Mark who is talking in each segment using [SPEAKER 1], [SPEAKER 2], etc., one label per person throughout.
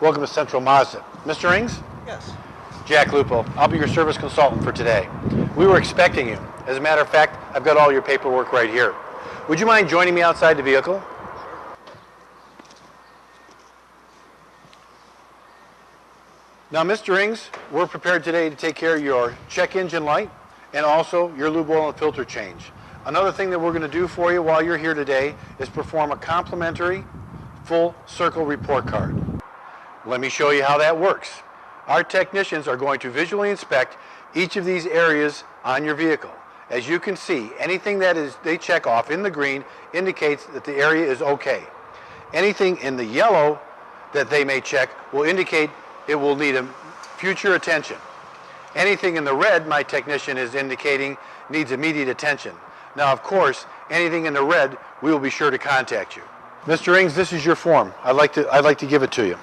[SPEAKER 1] Welcome to Central Mazda. Mr. Ings?
[SPEAKER 2] Yes.
[SPEAKER 1] Jack Lupo. I'll be your service consultant for today. We were expecting you. As a matter of fact, I've got all your paperwork right here. Would you mind joining me outside the vehicle? Now, Mr. Ings, we're prepared today to take care of your check engine light and also your lube oil and filter change. Another thing that we're going to do for you while you're here today is perform a complimentary full circle report card. Let me show you how that works. Our technicians are going to visually inspect each of these areas on your vehicle. As you can see, anything that they check off in the green indicates that the area is okay. Anything in the yellow that they may check will indicate it will need future attention. Anything in the red, my technician is indicating, needs immediate attention. Now, of course, anything in the red, we will be sure to contact you. Mr. Ings, this is your form. I'd like to give it to you.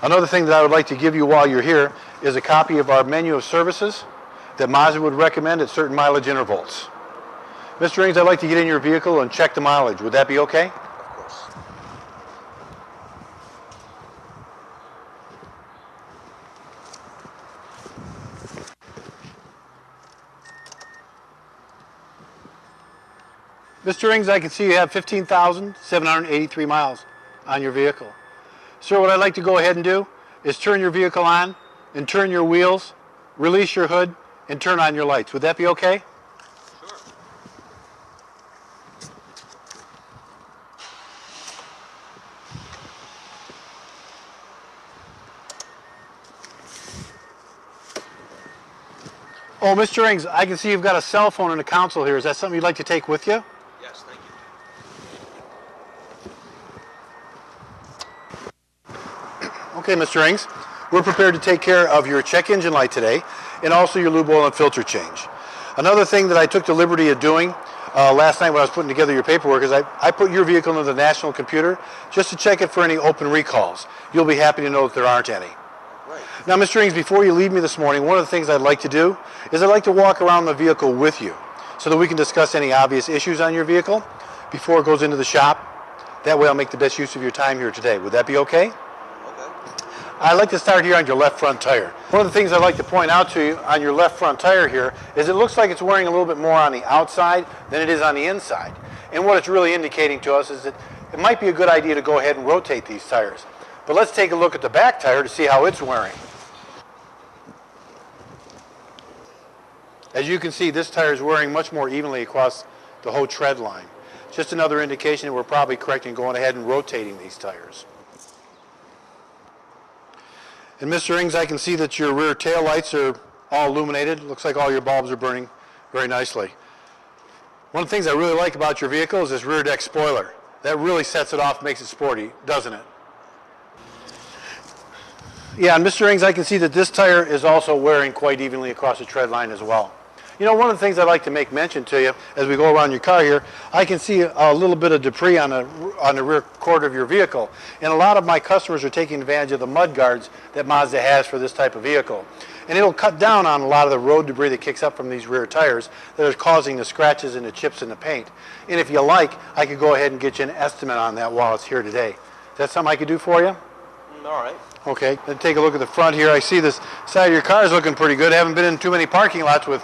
[SPEAKER 1] Another thing that I would like to give you while you're here is a copy of our menu of services that Mazda would recommend at certain mileage intervals. Mr. Ings, I'd like to get in your vehicle and check the mileage. Would that be okay?
[SPEAKER 2] Of course.
[SPEAKER 1] Mr. Ings, I can see you have 15,783 miles on your vehicle. Sir, what I'd like to go ahead and do is turn your vehicle on and turn your wheels, release your hood, and turn on your lights. Would that be okay?
[SPEAKER 2] Sure.
[SPEAKER 1] Oh, Mr. Ings, I can see you've got a cell phone in the console here. Is that something you'd like to take with you?
[SPEAKER 2] Yes, thank you.
[SPEAKER 1] Okay, Mr. Ings, we're prepared to take care of your check engine light today and also your lube oil and filter change. Another thing that I took the liberty of doing last night when I was putting together your paperwork is I put your vehicle into the national computer just to check it for any open recalls. You'll be happy to know that there aren't any.
[SPEAKER 2] Right.
[SPEAKER 1] Now, Mr. Ings, before you leave me this morning, one of the things I'd like to do is I'd like to walk around the vehicle with you so that we can discuss any obvious issues on your vehicle before it goes into the shop. That way I'll make the best use of your time here today. Would that be okay? I'd like to start here on your left front tire. One of the things I'd like to point out to you on your left front tire here is it looks like it's wearing a little bit more on the outside than it is on the inside. And what it's really indicating to us is that it might be a good idea to go ahead and rotate these tires. But let's take a look at the back tire to see how it's wearing. As you can see, this tire is wearing much more evenly across the whole tread line. Just another indication that we're probably correct in going ahead and rotating these tires. And Mr. Ings, I can see that your rear tail lights are all illuminated. Looks like all your bulbs are burning very nicely. One of the things I really like about your vehicle is this rear deck spoiler. That really sets it off, makes it sporty, doesn't it? Yeah, and Mr. Ings, I can see that this tire is also wearing quite evenly across the tread line as well. You know, one of the things I'd like to make mention to you as we go around your car here, I can see a little bit of debris on the rear quarter of your vehicle. And a lot of my customers are taking advantage of the mud guards that Mazda has for this type of vehicle. And it'll cut down on a lot of the road debris that kicks up from these rear tires that are causing the scratches and the chips in the paint. And if you like, I could go ahead and get you an estimate on that while it's here today. Is that something I could do for you?
[SPEAKER 2] All right.
[SPEAKER 1] Okay, then take a look at the front here. I see this side of your car is looking pretty good. Haven't been in too many parking lots with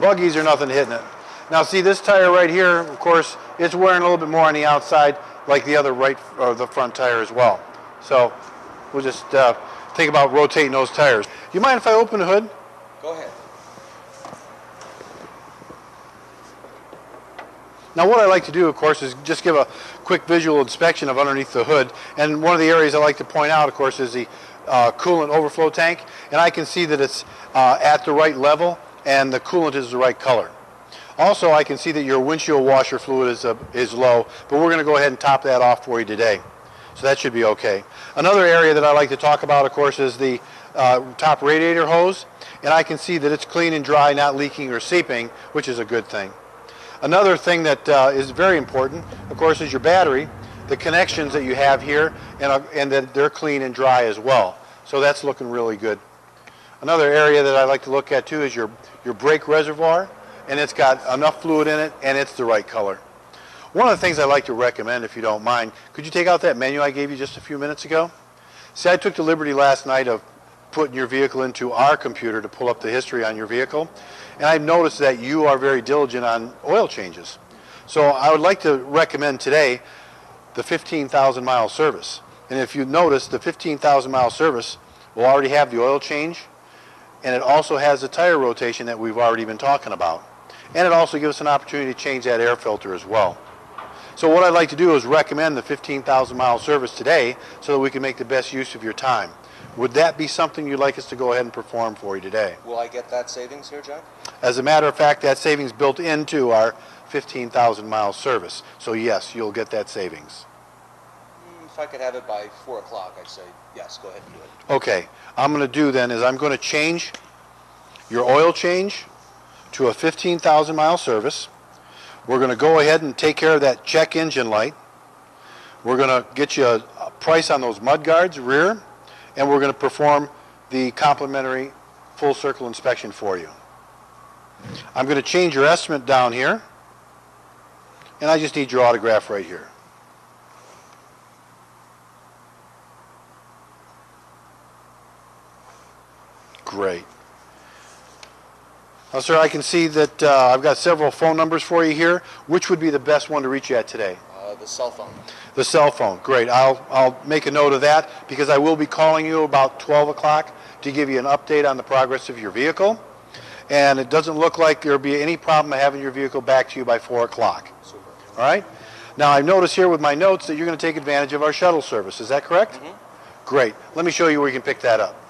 [SPEAKER 1] buggies or nothing hitting it. Now see this tire right here, of course, it's wearing a little bit more on the outside like the other right or the front tire as well. So we'll just think about rotating those tires. Do you mind if I open the hood?
[SPEAKER 2] Go ahead.
[SPEAKER 1] Now what I like to do, of course, is just give a quick visual inspection of underneath the hood. And one of the areas I like to point out, of course, is the coolant overflow tank. And I can see that it's at the right level and the coolant is the right color. Also, I can see that your windshield washer fluid is low, but we're going to go ahead and top that off for you today. So that should be okay. Another area that I like to talk about, of course, is the top radiator hose. And I can see that it's clean and dry, not leaking or seeping, which is a good thing. Another thing that is very important, of course, is your battery, the connections that you have here, and that they're clean and dry as well. So that's looking really good. Another area that I like to look at too is your brake reservoir, and it's got enough fluid in it, and it's the right color. One of the things I like to recommend, if you don't mind, could you take out that menu I gave you just a few minutes ago? See, I took the liberty last night of putting your vehicle into our computer to pull up the history on your vehicle, and I've noticed that you are very diligent on oil changes. So I would like to recommend today the 15,000 mile service. And if you notice, the 15,000 mile service will already have the oil change, and it also has the tire rotation that we've already been talking about. And it also gives us an opportunity to change that air filter as well. So what I'd like to do is recommend the 15,000 mile service today so that we can make the best use of your time. Would that be something you'd like us to go ahead and perform for you today?
[SPEAKER 2] Will I get that savings here, Jack?
[SPEAKER 1] As a matter of fact, that savings built into our 15,000 mile service. So yes, you'll get that savings.
[SPEAKER 2] If I could have it by 4 o'clock, I'd say yes, go ahead and do it.
[SPEAKER 1] Okay, I'm going to do then is I'm going to change your oil change to a 15,000 mile service. We're going to go ahead and take care of that check engine light. We're going to get you a price on those mud guards rear, and we're going to perform the complimentary full circle inspection for you. I'm going to change your estimate down here, and I just need your autograph right here. Great. Now, sir, I can see that I've got several phone numbers for you here. Which would be the best one to reach you at today?
[SPEAKER 2] The cell phone.
[SPEAKER 1] The cell phone. Great. I'll make a note of that because I will be calling you about 12 o'clock to give you an update on the progress of your vehicle. And it doesn't look like there'll be any problem having your vehicle back to you by 4 o'clock.
[SPEAKER 2] Super.
[SPEAKER 1] All right? Now, I've noticed here with my notes that you're going to take advantage of our shuttle service. Is that correct?
[SPEAKER 2] Mm-hmm.
[SPEAKER 1] Great. Let me show you where you can pick that up.